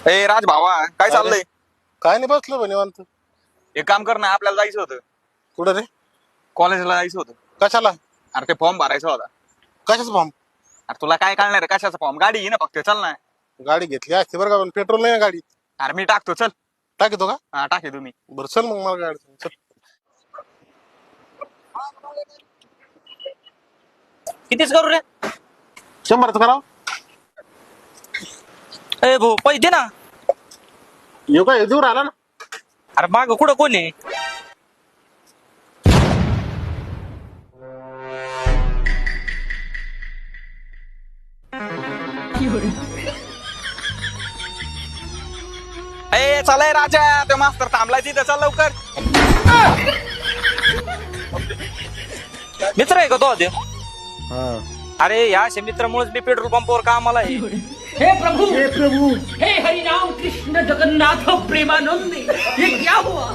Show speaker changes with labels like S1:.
S1: ए राज भावा काय चाललंय?
S2: काय नाही बसलो बा निवांत.
S1: एक काम कर ना, आपल्याला जायचं होतं
S2: कुठं रे?
S1: कॉलेजला जायचं होतं.
S2: कशाला?
S1: अरे ते फॉर्म भरायचा होता.
S2: कशाचा फॉर्म?
S1: अरे तुला काय कळणार आहे कशाचा फॉर्म? गाडी घे ना फक्त, चल ना.
S2: गाडी घेतली असते बरं का, पण पेट्रोल नाही ना गाडीत.
S1: अरे मी टाकतो, चल.
S2: टाकतो का?
S1: हा टाके तुम्ही.
S2: बरं चल मग, मला गाडी चल.
S3: कितीच करू रे?
S2: 100च करावं.
S3: ए भाऊ पैसे दे ना.
S2: येऊ काय दूर आला ना.
S3: अरे माग कुठं कोण आहे?
S1: ए चलाय राजा, ते मास्तर थांबलाय तिथं, चल लवकर.
S3: मित्र आहे का तो ते?
S2: हा.
S3: अरे या अशा मित्रामुळेच मी पेट्रोल पंपावर कामाला आहे.
S4: हे प्रभु हे हरि राम कृष्ण जगन्नाथ प्रेमानंद, ये क्या हुआ?